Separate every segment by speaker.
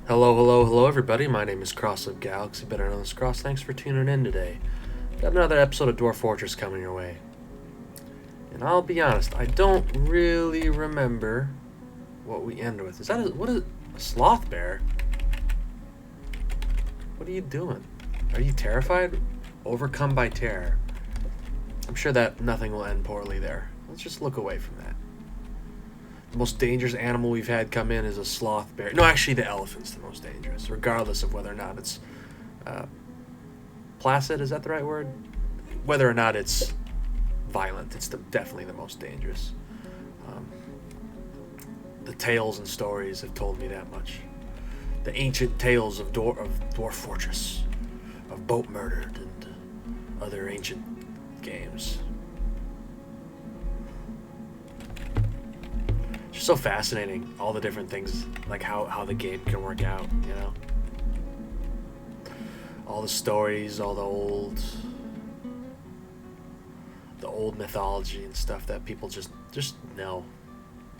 Speaker 1: Hello, hello, hello, everybody. My name is CrossTheGalaxy, better known as Cross. Thanks for tuning in today. Got another episode of Dwarf Fortress coming your way. And I'll be honest, I don't really remember what we end with. Is that a sloth bear? What are you doing? Are you terrified? Overcome by terror. I'm sure that nothing will end poorly there. Let's just look away from that. The most dangerous animal we've had come in is a sloth bear. No, actually, the elephant's the most dangerous, regardless of whether or not it's placid. Is that the right word? Whether or not it's violent, it's definitely the most dangerous. The tales and stories have told me that much. The ancient tales of Dwarf Fortress, of Boat Murdered, and other ancient games. Just so fascinating, all the different things, like how the game can work out, you know? All the stories, all the old mythology and stuff that people just know.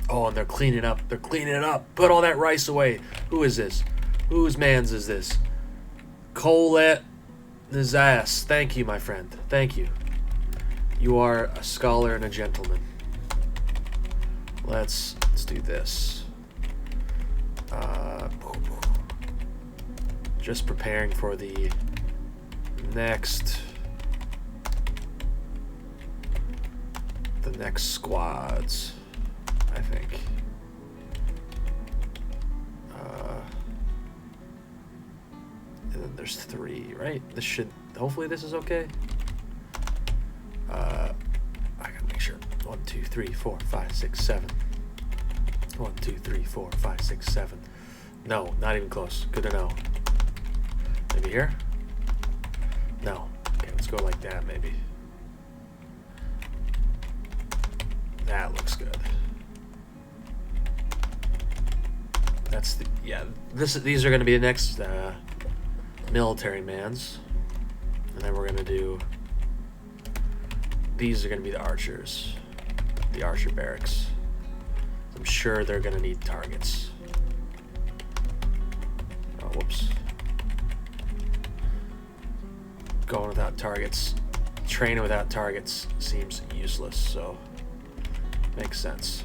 Speaker 1: Oh, and they're cleaning up. They're cleaning it up. Put all that rice away. Who is this? Whose man's is this? Colette Nizas. Thank you, my friend. Thank you. You are a scholar and a gentleman. Let's do this. Just preparing for the next squads, I think. And then there's 3, right? Hopefully this is okay. I gotta make sure. 1, 2, 3, 4, 5, 6, 7. 1, 2, 3, 4, 5, 6, 7. No, not even close. Good to know. Maybe here? No. Okay, let's go like that, maybe. That looks good. These are going to be the next military mans. And then we're going to do... These are going to be the archers. The archer barracks. I'm sure they're going to need targets. Oh, whoops. Going without targets. Training without targets seems useless, so... Makes sense.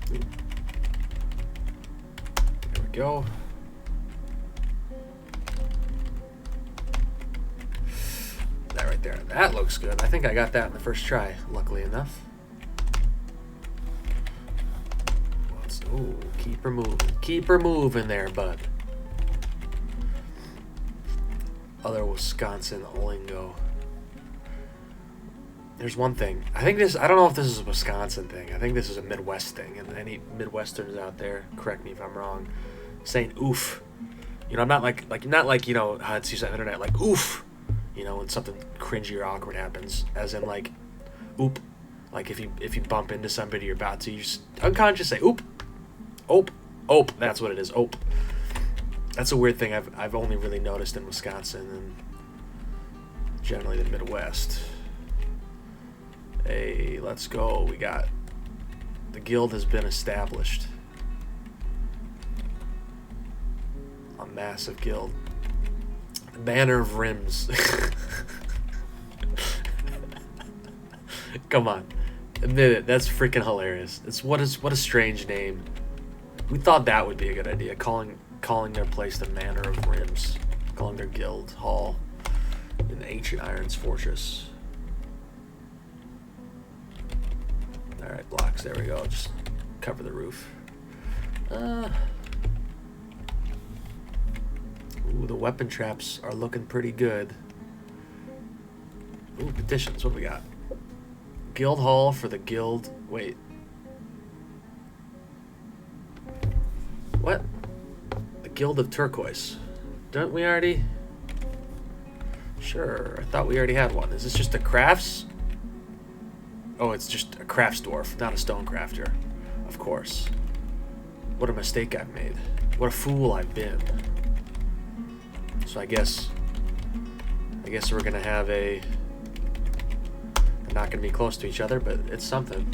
Speaker 1: There we go. That right there. That looks good. I think I got that in the first try, luckily enough. Ooh, keep her moving. Keep her moving there, bud. Other Wisconsin lingo. There's one thing. I don't know if this is a Wisconsin thing. I think this is a Midwest thing. And any Midwesterners out there, correct me if I'm wrong, saying oof. You know, I'm not like, you know, how it's used on the internet, like oof. You know, when something cringy or awkward happens. As in like, oop. Like if you bump into somebody you're about to, you just unconscious say oop. Ope. Ope. That's what it is. Ope. That's a weird thing I've only really noticed in Wisconsin and generally the Midwest. Hey, let's go. We got... The guild has been established. A massive guild. The Banner of Rims. Come on. Admit it. That's freaking hilarious. What a strange name. We thought that would be a good idea. Calling their place the Manor of Rims. Calling their guild hall in the Ancient Irons Fortress. Alright, blocks, there we go. Just cover the roof. Ooh, the weapon traps are looking pretty good. Ooh, petitions, what do we got? Guild hall for the guild. Wait. What? The Guild of Turquoise. Don't we already? Sure, I thought we already had one. Is this just a crafts? Oh, it's just a crafts dwarf, not a stone crafter. Of course. What a mistake I've made. What a fool I've been. So I guess we're gonna have a... They're not gonna be close to each other, but it's something.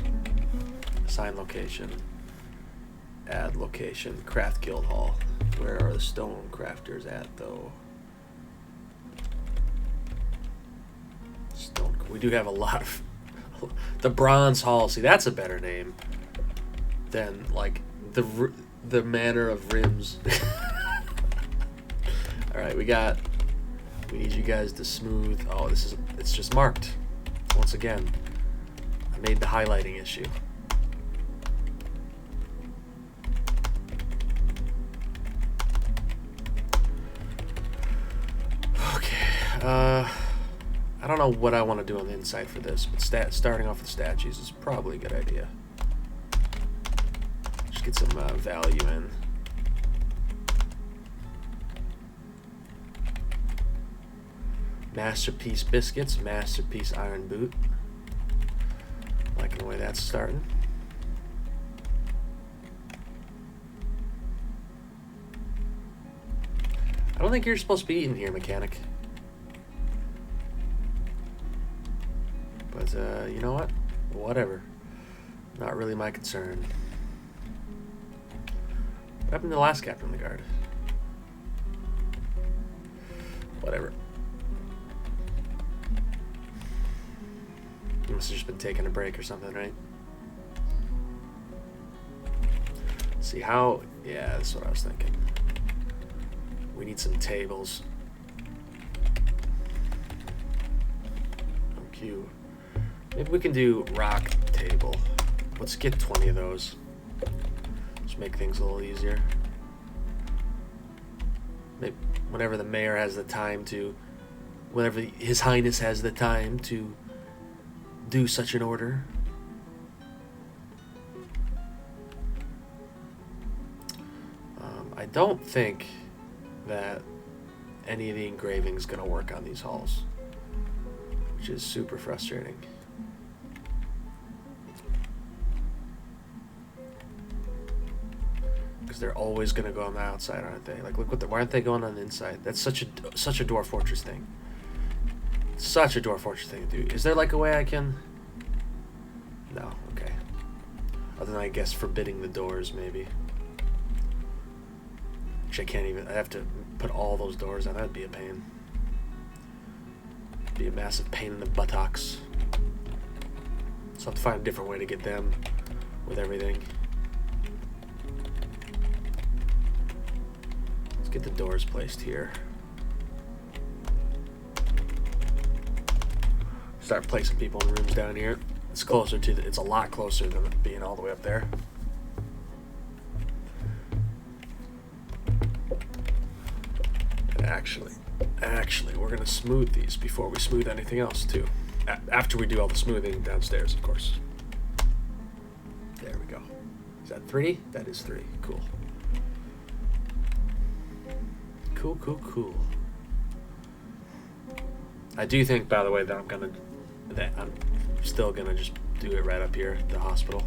Speaker 1: Assign location. Add location. Craft Guild Hall. Where are the stone crafters at, though? Stone. We do have a lot of... the Bronze Hall. See, that's a better name than, like, the Manor of Rims. Alright, we need you guys to smooth... Oh, it's just marked. Once again, I made the highlighting issue. Okay, I don't know what I want to do on the inside for this, but starting off with statues is probably a good idea. Just get some value in. Masterpiece biscuits, masterpiece iron boot. Liking the way that's starting. I don't think you're supposed to be eating here, mechanic. But you know what? Whatever. Not really my concern. What happened to the last captain of the guard? Whatever. He must have just been taking a break or something, right? See how... Yeah, that's what I was thinking. We need some tables. OQ. Maybe we can do rock table. Let's get 20 of those. Just make things a little easier. Maybe whenever the mayor has the time to... Whenever His Highness has the time to do such an order. I don't think that any of the engraving is going to work on these halls, which is super frustrating. Because they're always going to go on the outside, aren't they? Like, look what why aren't they going on the inside? That's such a Dwarf Fortress thing. Such a Dwarf Fortress thing to do. Is there like a way I can... No, okay. Other than, I guess, forbidding the doors, maybe. Actually, I can't even... I have to put all those doors on. That'd be a pain. Be a massive pain in the buttocks. So I have to find a different way to get them with everything. Let's get the doors placed here. Start placing people in rooms down here. It's closer to it's a lot closer than being all the way up there. And actually, we're gonna smooth these before we smooth anything else too. After we do all the smoothing downstairs, of course. There we go. Is that 3? That is 3. Cool. Cool. I do think, by the way, that I'm still gonna just do it right up here at the hospital.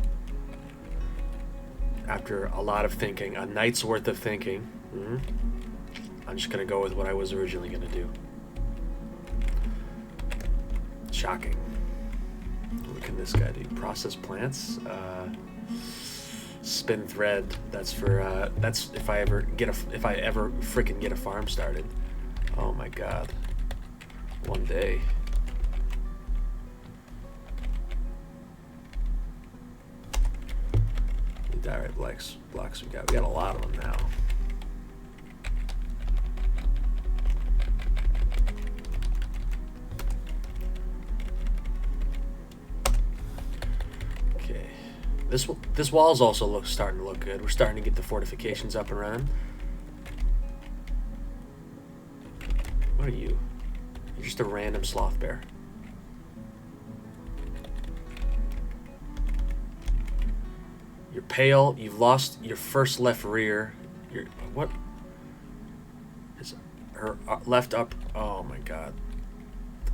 Speaker 1: After a lot of thinking, a night's worth of thinking, I'm just gonna go with what I was originally gonna do. Shocking. What can this guy do? Process plants. Spin thread. That's for that's if I ever freaking get a farm started. Oh my god. One day. The direct blocks we got a lot of them now. Okay. This wall's also starting to look good. We're starting to get the fortifications up and running. What are you? You're just a random sloth bear. You're pale. You've lost your first left rear. What? Is her left up? Oh my god.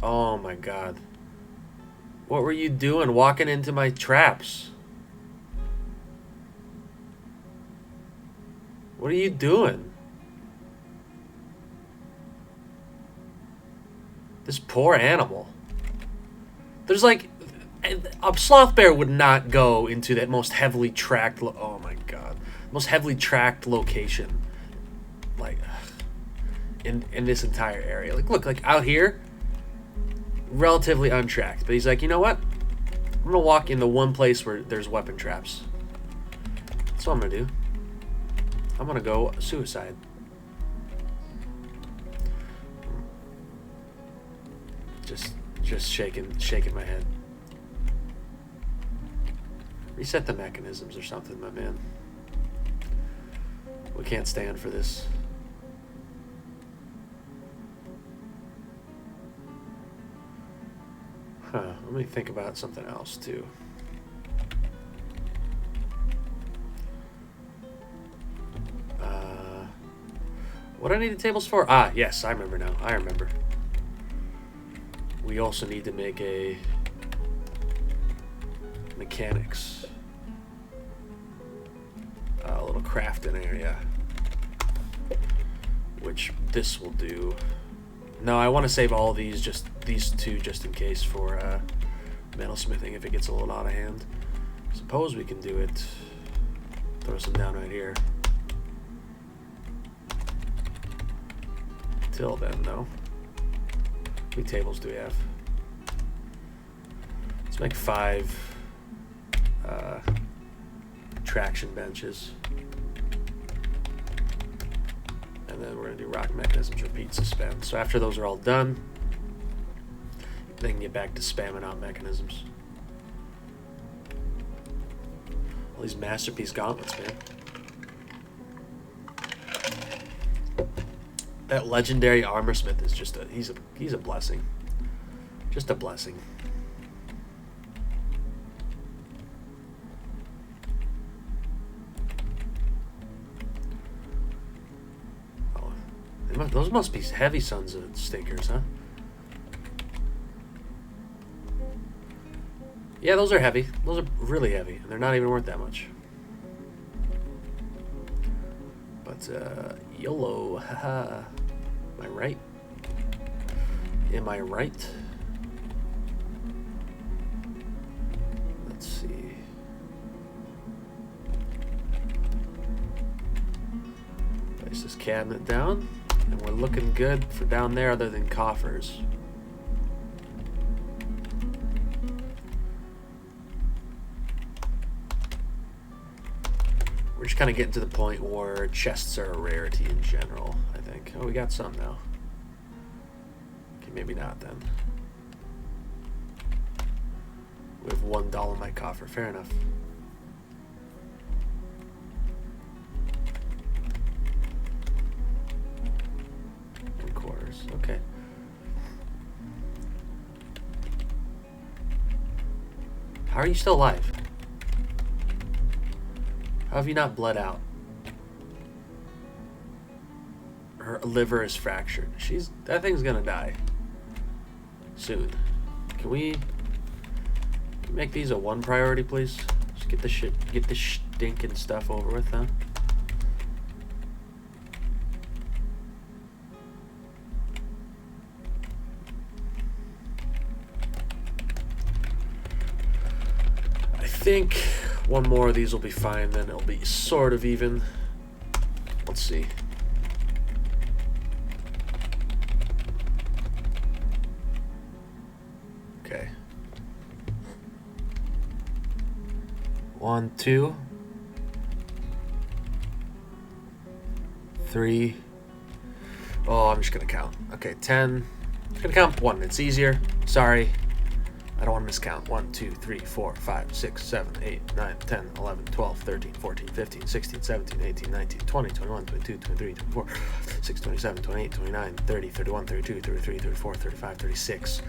Speaker 1: Oh my god. What were you doing walking into my traps? What are you doing? This poor animal. There's like... A sloth bear would not go into that most heavily tracked... Oh my god. most heavily tracked location, like, in this entire area. Like, look, like out here, relatively untracked. But he's like, you know what? I'm gonna walk in the one place where there's weapon traps. That's what I'm gonna do. I'm gonna go suicide. Just shaking my head. Reset the mechanisms or something, my man. We can't stand for this. Huh, let me think about something else too. What do I need the tables for? Ah, yes, I remember now. I remember. We also need to make a mechanics. A little crafting area. Which this will do. No, I want to save all these two just in case for metalsmithing if it gets a little out of hand. Suppose we can do it. Throw some down right here. Till then, though. How many tables do we have? Let's make 5 traction benches. And then we're going to do rock mechanisms, repeat, suspend. So after those are all done, they can get back to spamming out mechanisms. All these masterpiece gauntlets, man. That legendary armorsmith is just he's a blessing. Just a blessing. Oh, those must be heavy sons of stinkers, huh? Yeah, those are heavy. Those are really heavy, and they're not even worth that much. But YOLO, haha. Am I right? Am I right? Let's see. Place this cabinet down, and we're looking good for down there other than coffers. We're just kind of getting to the point where chests are a rarity in general, I think. Oh, we got some now. Okay, maybe not then. We have $1 dolomite coffer. Fair enough. And quarters. Okay. How are you still alive? How have you not bled out? Her liver is fractured. That thing's gonna die soon. Can we make these a 1 priority, please? Just get the stinking stuff over with, huh? I think 1 more of these will be fine, then it'll be sort of even. Let's see. Okay. 1, 2, 3. Oh, I'm just gonna count. Okay, 10. I'm gonna count 1. It's easier. Sorry. I don't want to miscount. 1, 2, 3, 4, 5, 6, 7, 8, 9, 10, 11, 12, 13, 14, 15, 16, 17, 18, 19, 20, 21, 22, 23, 24, 26, 27, 28, 29, 30, 31, 32, 33, 34, 35, 36.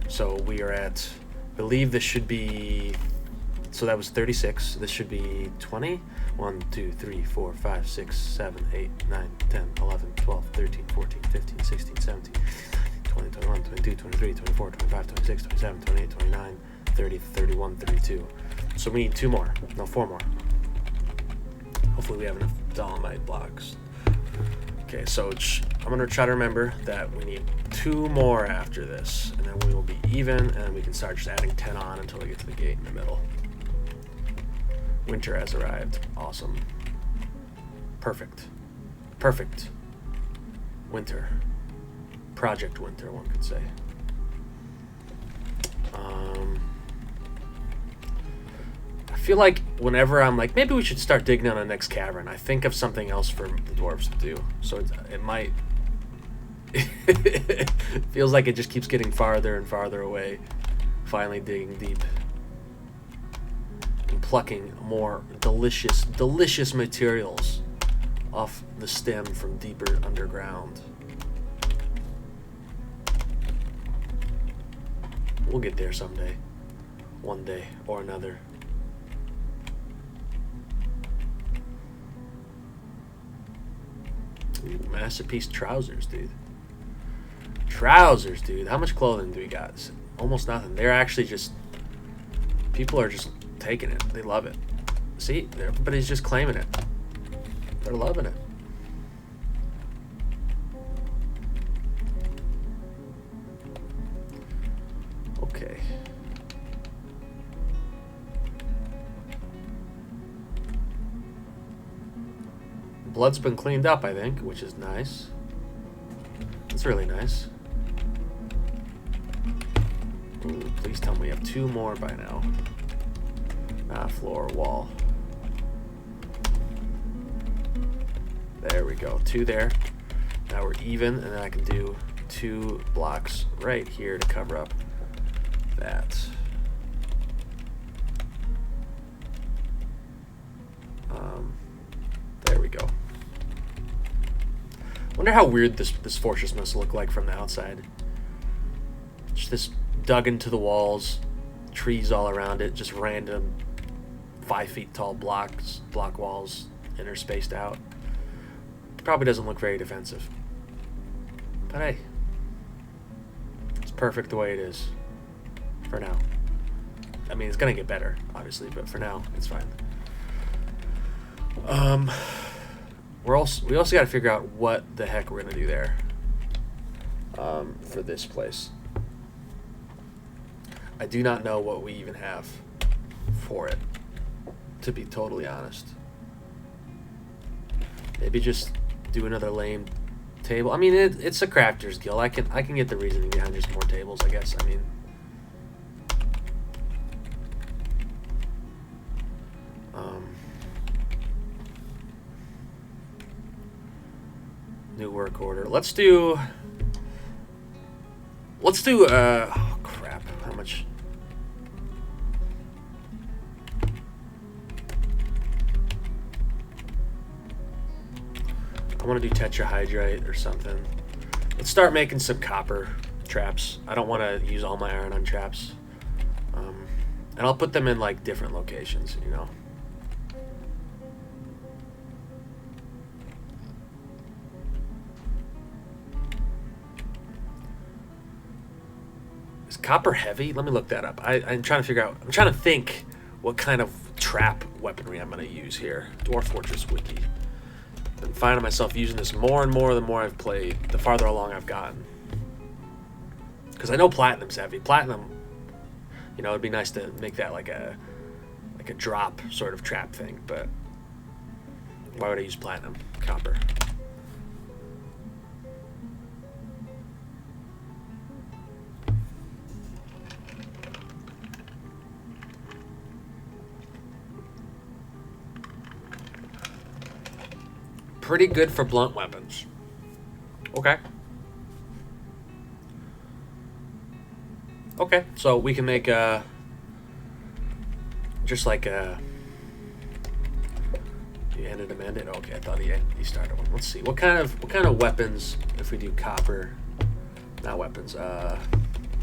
Speaker 1: So we are at, I believe this should be, so that was 36. This should be 20. 1, 2, 3, 4, 5, 6, 7, 8, 9, 10, 11, 12, 13, 14, 15, 16, 17. 20, 21, 22, 23, 24, 25, 26, 27, 28, 29, 30, 31, 32. So we need 2 more. No, 4 more. Hopefully we have enough dolomite blocks. Okay, so I'm going to try to remember that we need 2 more after this, and then we will be even, and then we can start just adding 10 on until we get to the gate in the middle. Winter has arrived. Awesome. Perfect. Perfect. Winter. Project Winter, one could say. I feel like whenever I'm like, maybe we should start digging on the next cavern, I think of something else for the dwarves to do. So it might... It feels like it just keeps getting farther and farther away. Finally digging deep. And plucking more delicious, delicious materials off the stem from deeper underground. We'll get there someday. One day or another. Ooh, masterpiece trousers, dude. Trousers, dude. How much clothing do we got? Almost nothing. They're actually just... People are just taking it. They love it. See? Everybody's just claiming it. They're loving it. Okay. Blood's been cleaned up, I think, which is nice. It's really nice. Ooh, please tell me we have 2 more by now. Not floor, wall. There we go. 2 there. Now we're even, and then I can do 2 blocks right here to cover up that. There we go. Wonder how weird this fortress must look like from the outside. Just this dug into the walls, trees all around it, just random 5 feet tall block walls interspaced out. Probably doesn't look very defensive. But hey, it's perfect the way it is for now. I mean, it's gonna get better, obviously, but for now, it's fine. We also got to figure out what the heck we're gonna do there for this place. I do not know what we even have for it, to be totally honest. Maybe just do another lame table. I mean, it's a crafter's guild. I can get the reasoning behind just more tables, I guess. I mean, new work order. Let's do oh crap, how much? I want to do tetrahydrite or something. Let's start making some copper traps. I don't want to use all my iron on traps. And I'll put them in like different locations, you know. Is copper heavy? Let me look that up. I'm trying to figure out, I'm trying to think what kind of trap weaponry I'm going to use here. Dwarf Fortress Wiki. I'm finding myself using this more and more the more I've played, the farther along I've gotten. Because I know Platinum's heavy. Platinum, you know, it'd be nice to make that like a drop sort of trap thing, but why would I use Platinum? Copper. Pretty good for blunt weapons. Okay. Okay, so we can make just like a... You ended a mandate? Okay, I thought he started one. Let's see. What kind of weapons, if we do copper, not weapons,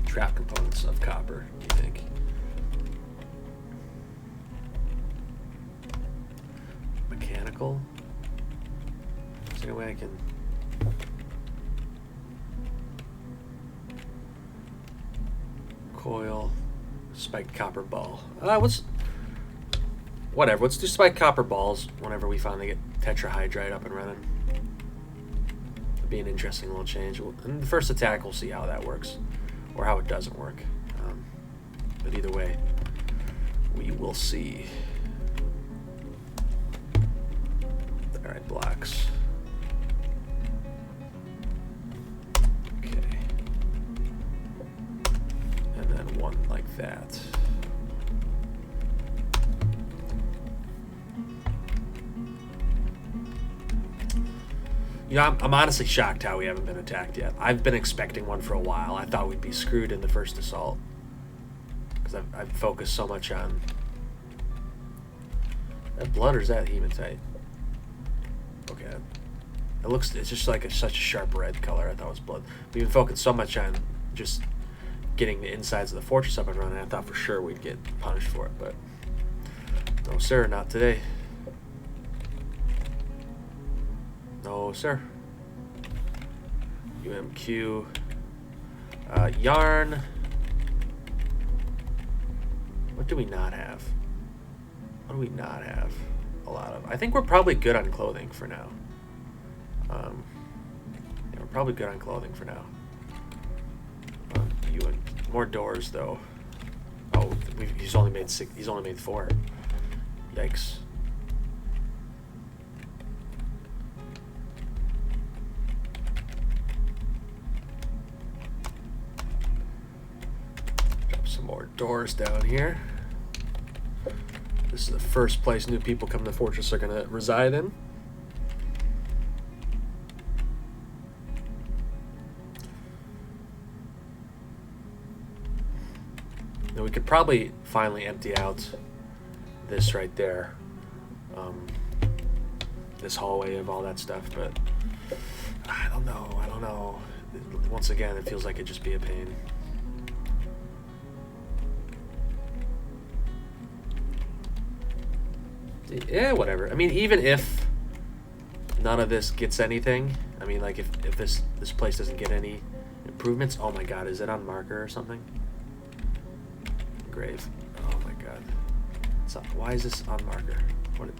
Speaker 1: trap components of copper, do you think? Mechanical? Is there any way I can... Coil, spiked copper ball. Whatever. Let's do spiked copper balls whenever we finally get tetrahydrite up and running. It'd be an interesting little change. And the first attack, we'll see how that works, or how it doesn't work. But either way, we will see. All right, blocks. Okay. And then one like that. You know, I'm honestly shocked how we haven't been attacked yet. I've been expecting one for a while. I thought we'd be screwed in the first assault. Because I've focused so much on... That blood or is that hematite? Okay. It looks... It's just like such a sharp red color. I thought it was blood. We've been focused so much on just getting the insides of the fortress up and running. I thought for sure we'd get punished for it, but... No, sir. Not today. No, sir. UMQ. Yarn. What do we not have? What do we not have a lot of? I think we're probably good on clothing for now. Yeah, we're probably good on clothing for now. More doors though. Oh, he's only made 6. He's only made 4. Yikes. More doors down here. This is the first place new people come to the fortress are going to reside in. Now we could probably finally empty out this right there. This hallway of all that stuff, but I don't know. Once again, it feels like it'd just be a pain. Yeah, whatever. I mean, even if none of this gets anything, I mean, like, if this place doesn't get any improvements, oh my god, is it on marker or something? Grave. Oh my god. So, why is this on marker? What?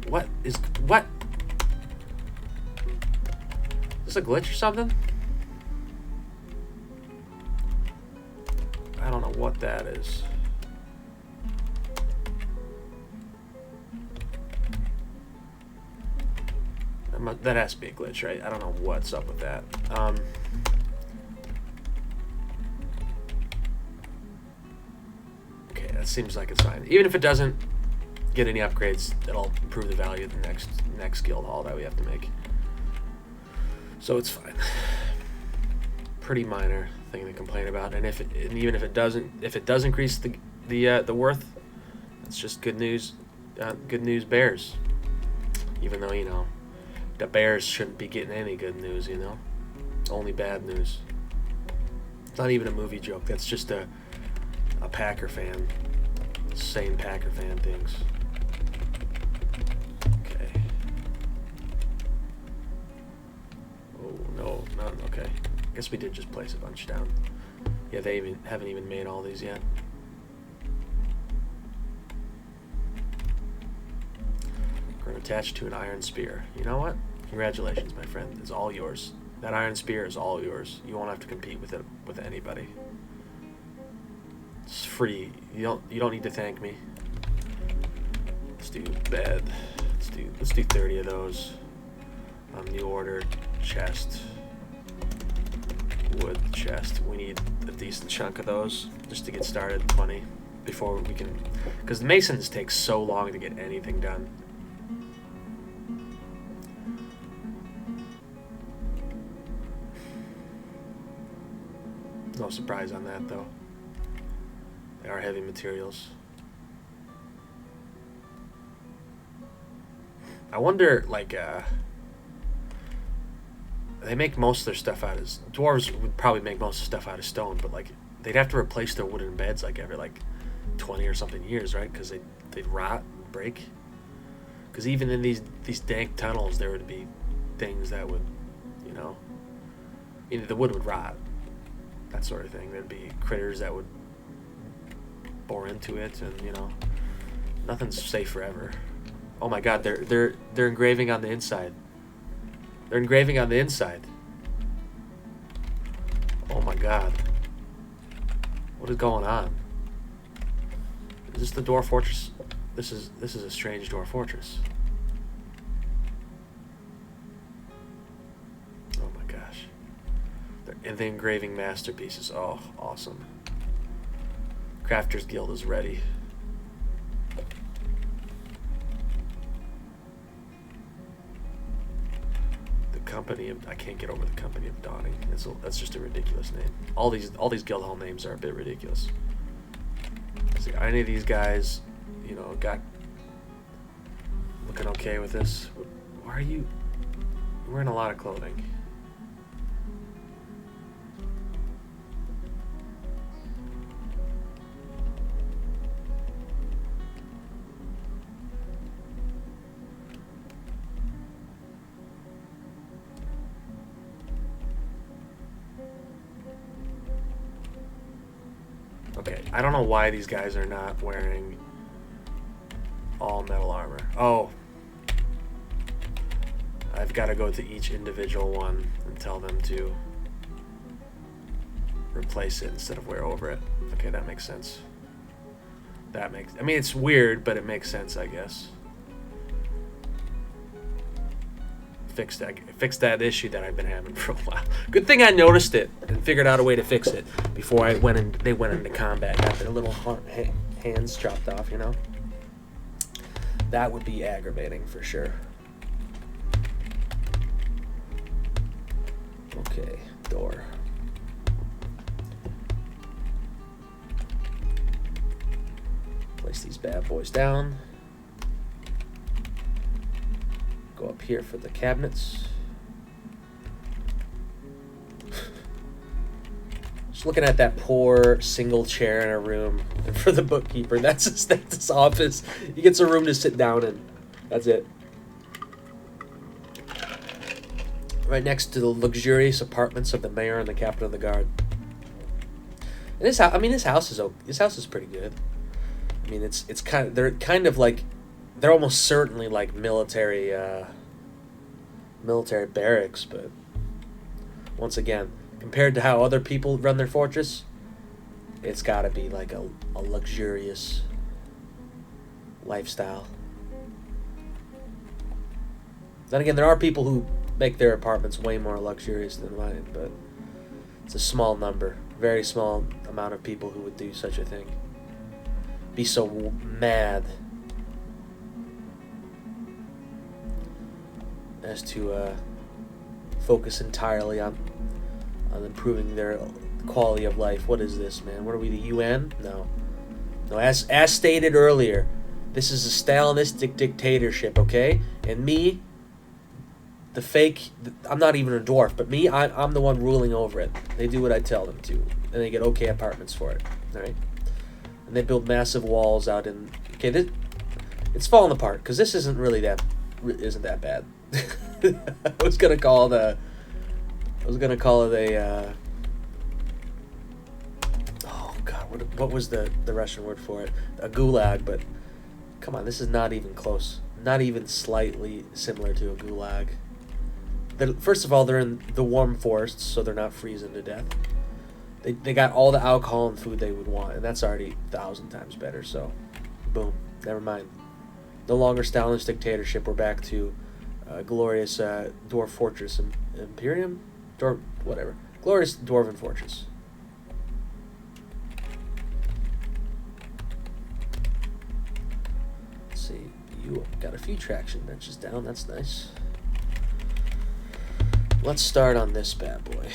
Speaker 1: What? Is this a glitch or something? I don't know what that is. That has to be a glitch, right? I don't know what's up with that. Okay, that seems like it's fine. Even if it doesn't get any upgrades, it'll improve the value of the next guild hall that we have to make. So it's fine. Pretty minor thing to complain about, and even if it does increase the worth, it's just good news. Good news bears. Even though, you know, the bears shouldn't be getting any good news, you know, only bad news. It's not even a movie joke. That's just a Packer fan saying Packer fan things. Okay. Oh no, not okay. I guess we did just place a bunch down. Yeah, they haven't even made all these yet. We're attached to an iron spear. You know what? Congratulations, my friend. It's all yours. That iron spear is all yours. You won't have to compete with it with anybody. It's free. You don't need to thank me. Let's do bed. Let's do 30 of those. New order chest. Wood chest. We need a decent chunk of those just to get started. 20 before we can, because the masons take so long to get anything done. No surprise on that though. They are heavy materials. I wonder, like, they make most of their stuff out of... Dwarves would probably make most of the stuff out of stone, but, like, they'd have to replace their wooden beds, like, every, like, 20 or something years, right? Because they'd rot and break. Because even in these dank tunnels, there would be things that would, you know... the wood would rot. That sort of thing. There'd be critters that would bore into it, and, you know... Nothing's safe forever. Oh my god, they're engraving on the inside. They're engraving on the inside. Oh my god. What is going on? Is this the Dwarf Fortress? This is a strange Dwarf Fortress. Oh my gosh. And the engraving masterpieces. Oh, awesome. Crafters Guild is ready. The Company of... I can't get over the Company of Dawning. That's just a ridiculous name. All these guild hall names are a bit ridiculous. See, any of these guys, you know, got looking okay with this. Why are you... You're wearing a lot of clothing. Okay, I don't know why these guys are not wearing all metal armor. Oh. I've got to go to each individual one and tell them to replace it instead of wear over it. Okay, that makes sense. I mean, it's weird, but it makes sense, I guess. Fix that issue that I've been having for a while. Good thing I noticed it and figured out a way to fix it before they went into combat, got their little hands chopped off, you know? That would be aggravating for sure. Okay, door. Place these bad boys down. Go up here for the cabinets. Just looking at that poor single chair in a room. And for the bookkeeper, that's his office. He gets a room to sit down in. That's it. Right next to the luxurious apartments of the mayor and the captain of the guard. And his house, I mean, his house is pretty good. I mean, they're kind of like, they're almost certainly like military barracks, but once again, compared to how other people run their fortress, it's got to be like a luxurious lifestyle. Then again, there are people who make their apartments way more luxurious than mine, but it's a small number, very small amount of people who would do such a thing. Be so mad as to focus entirely on improving their quality of life. What is this, man? What are we, the UN? No. As stated earlier, this is a Stalinistic dictatorship, okay? And me, the fake, I'm not even a dwarf, but me, I'm the one ruling over it. They do what I tell them to, and they get okay apartments for it, all right? And they build massive walls out in... Okay, it's falling apart, because this isn't that bad. I was gonna call it a oh god, what was the Russian word for it? A gulag, but come on, this is not even close. Not even slightly similar to a gulag. First of all, they're in the warm forests, so they're not freezing to death. They got all the alcohol and food they would want, and that's already 1,000 times better, so boom, never mind. No longer Stalinist dictatorship, we're back to glorious Dwarf Fortress Imperium? Whatever. Glorious Dwarven Fortress. Let's see. You got a few traction benches down. That's nice. Let's start on this bad boy.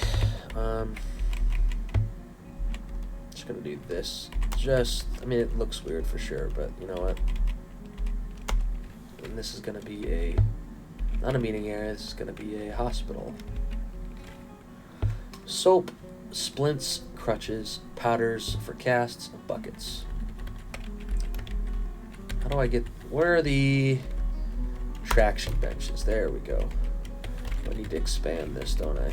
Speaker 1: Just gonna do this. I mean, it looks weird for sure, but you know what? And this is gonna be not a meeting area, this is going to be a hospital. Soap, splints, crutches, powders for casts, and buckets. How do I get... Where are the traction benches? There we go. I need to expand this, don't I?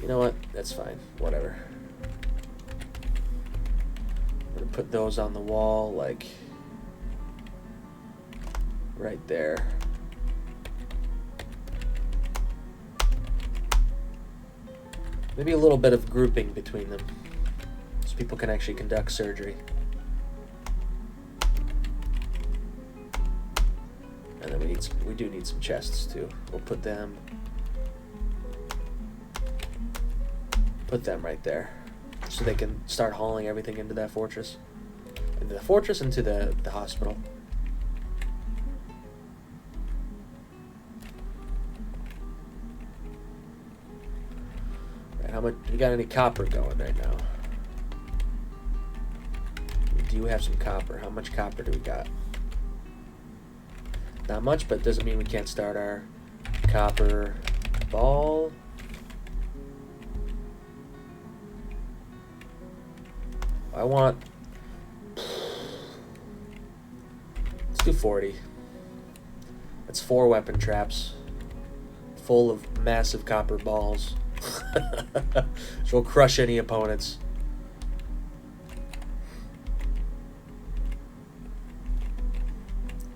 Speaker 1: You know what? That's fine. Whatever. I'm gonna put those on the wall, like right there. Maybe a little bit of grouping between them, so people can actually conduct surgery. And then we do need some chests too. We'll put them right there, so they can start hauling everything into that fortress, into the hospital. Right, how much? We got any copper going right now? We do have some copper. How much copper do we got? Not much, but doesn't mean we can't start our copper ball. I want... Let's do 40. That's 4 weapon traps full of massive copper balls. So we'll crush any opponents.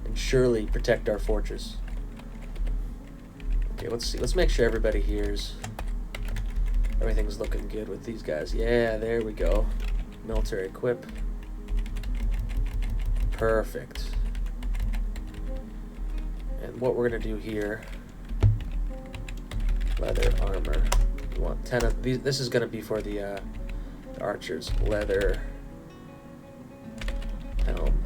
Speaker 1: And surely protect our fortress. Okay, let's see. Let's make sure everybody hears. Everything's looking good with these guys. Yeah, there we go. Military equip. Perfect. And what we're gonna do here, leather armor. We want 10 of these. This is gonna be for the archers. Leather helm.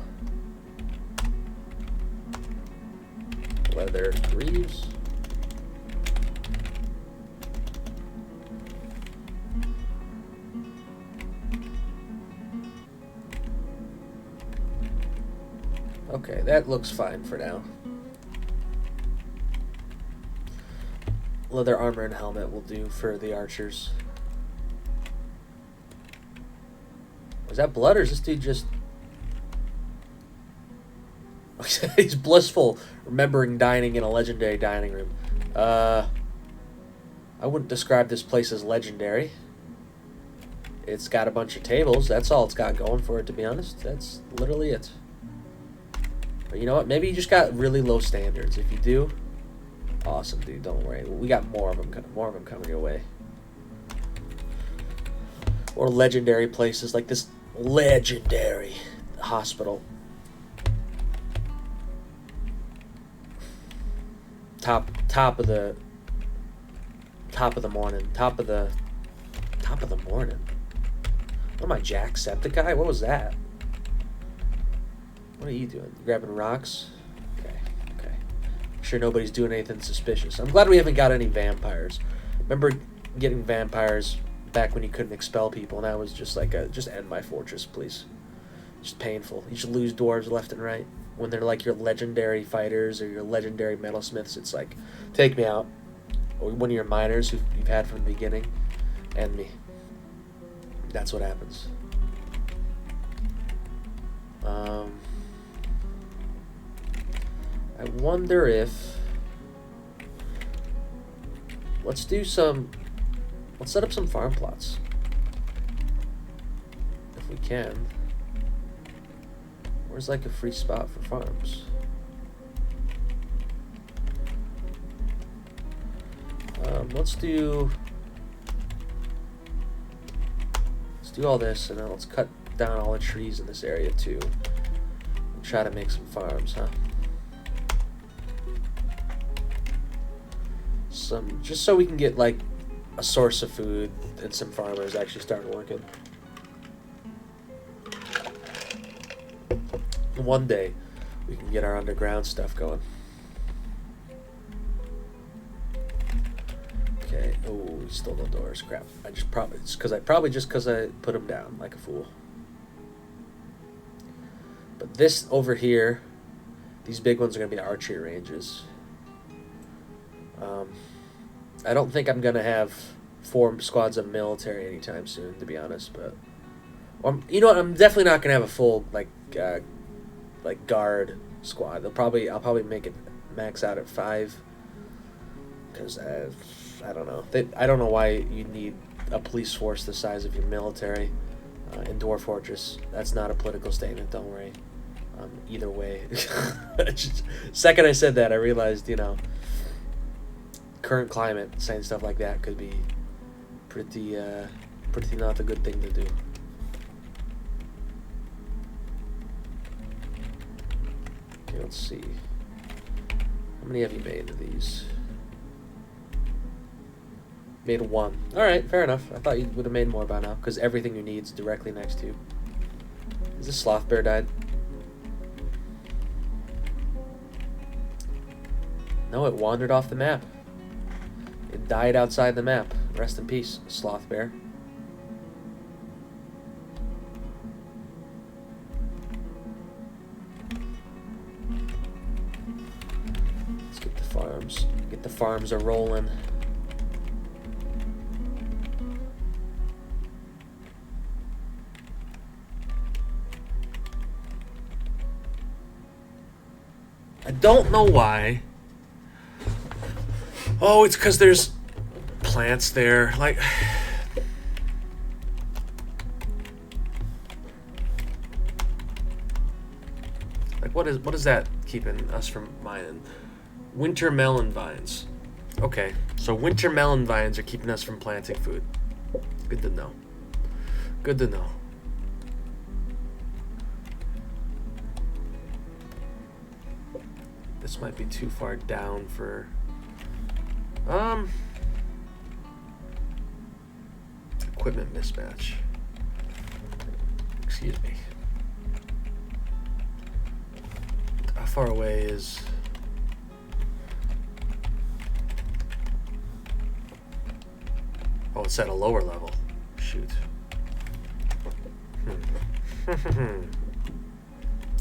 Speaker 1: Leather greaves. Okay, that looks fine for now. Leather armor and helmet will do for the archers. Was that blood, or is this dude just... He's blissful, remembering dining in a legendary dining room. I wouldn't describe this place as legendary. It's got a bunch of tables. That's all it's got going for it, to be honest. That's literally it. But you know what? Maybe you just got really low standards. If you do, awesome, dude. Don't worry. We got more of them coming your way. Or legendary places like this legendary hospital. Top of the morning. Top of the morning. What am I, Jacksepticeye? What was that? What are you doing? You grabbing rocks? Okay. I'm sure nobody's doing anything suspicious. I'm glad we haven't got any vampires. Remember getting vampires back when you couldn't expel people, and that was just like just end my fortress, please. Just painful. You should lose dwarves left and right. When they're like your legendary fighters or your legendary metalsmiths, it's like, take me out. Or one of your miners who you've had from the beginning, end me. That's what happens. I wonder if... Let's set up some farm plots. If we can. Where's like a free spot for farms? Let's do all this, and then let's cut down all the trees in this area too. And try to make some farms, huh? Just so we can get like a source of food and some farmers actually start working. One day we can get our underground stuff going. Okay. Oh, we stole the doors. Crap. It's because I put them down like a fool. But this over here, these big ones are gonna be archery ranges. I don't think I'm gonna have 4 squads of military anytime soon, to be honest. But you know what? I'm definitely not gonna have a full like guard squad. I'll probably make it max out at 5. Because I don't know. I don't know why you need a police force the size of your military in Dwarf Fortress. That's not a political statement. Don't worry. Either way, second I said that, I realized, current climate, saying stuff like that could be pretty not a good thing to do. Okay, let's see. How many have you made of these? Made 1. Alright, fair enough. I thought you would have made more by now, because everything you need is directly next to you. Is this sloth bear died? No, it wandered off the map. It died outside the map. Rest in peace, sloth bear. Let's get the farms. Get the farms a rolling. I don't know why. Oh, it's because there's plants there. Like, what is that keeping us from mining? Winter melon vines. Okay, so winter melon vines are keeping us from planting food. Good to know. Good to know. This might be too far down for equipment mismatch. Excuse me. How far away is it's at a lower level. Shoot.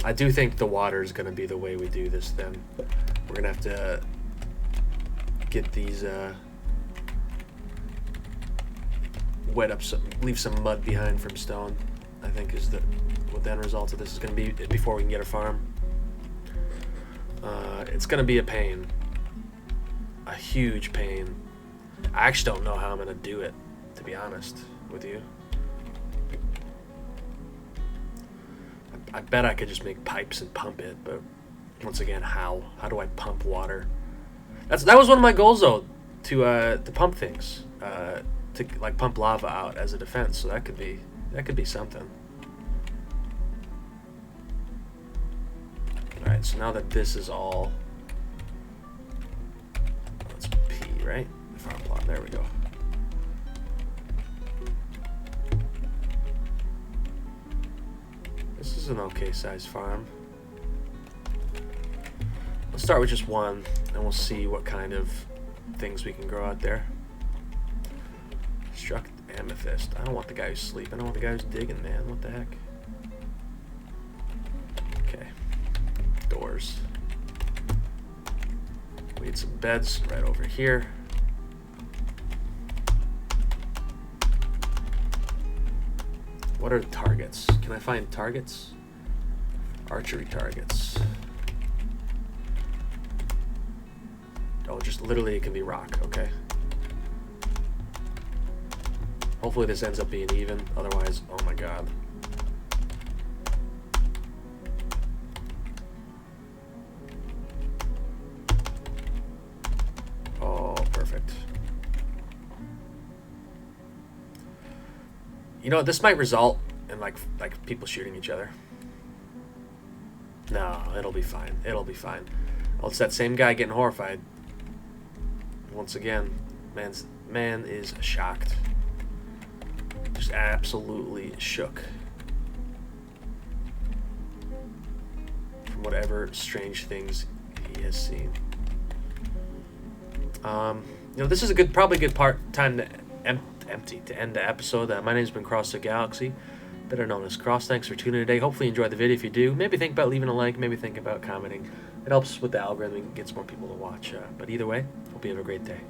Speaker 1: I do think the water is going to be the way we do this then. We're going to have to get these, wet up some, leave some mud behind from stone, I think is what the end result of this is going to be before we can get a farm. It's going to be a pain. A huge pain. I actually don't know how I'm going to do it, to be honest with you. I bet I could just make pipes and pump it, but once again, how? How do I pump water? That was one of my goals though, to pump things, to like pump lava out as a defense. So that could be something. All right, so now that this is all, let's P, right? Farm plot. There we go. This is an okay sized farm. Let's start with just one, and we'll see what kind of things we can grow out there. Struck amethyst. I don't want the guy who's sleeping. I want the guy who's digging, man. What the heck? Okay. Doors. We need some beds right over here. What are the targets? Can I find targets? Archery targets. Oh, just literally it can be rock, okay. Hopefully this ends up being even, otherwise, oh my god. Oh, perfect. You know, this might result in like people shooting each other. No, it'll be fine. It'll be fine. Oh, it's that same guy getting horrified. Once again, man is shocked. Just absolutely shook. From whatever strange things he has seen. You know, this is probably a good time to end the episode. My name's been CrossTheGalaxy, better known as Cross. Thanks for tuning in today. Hopefully you enjoyed the video. If you do, maybe think about leaving a like, maybe think about commenting. It helps with the algorithm and gets more people to watch. But either way, hope you have a great day.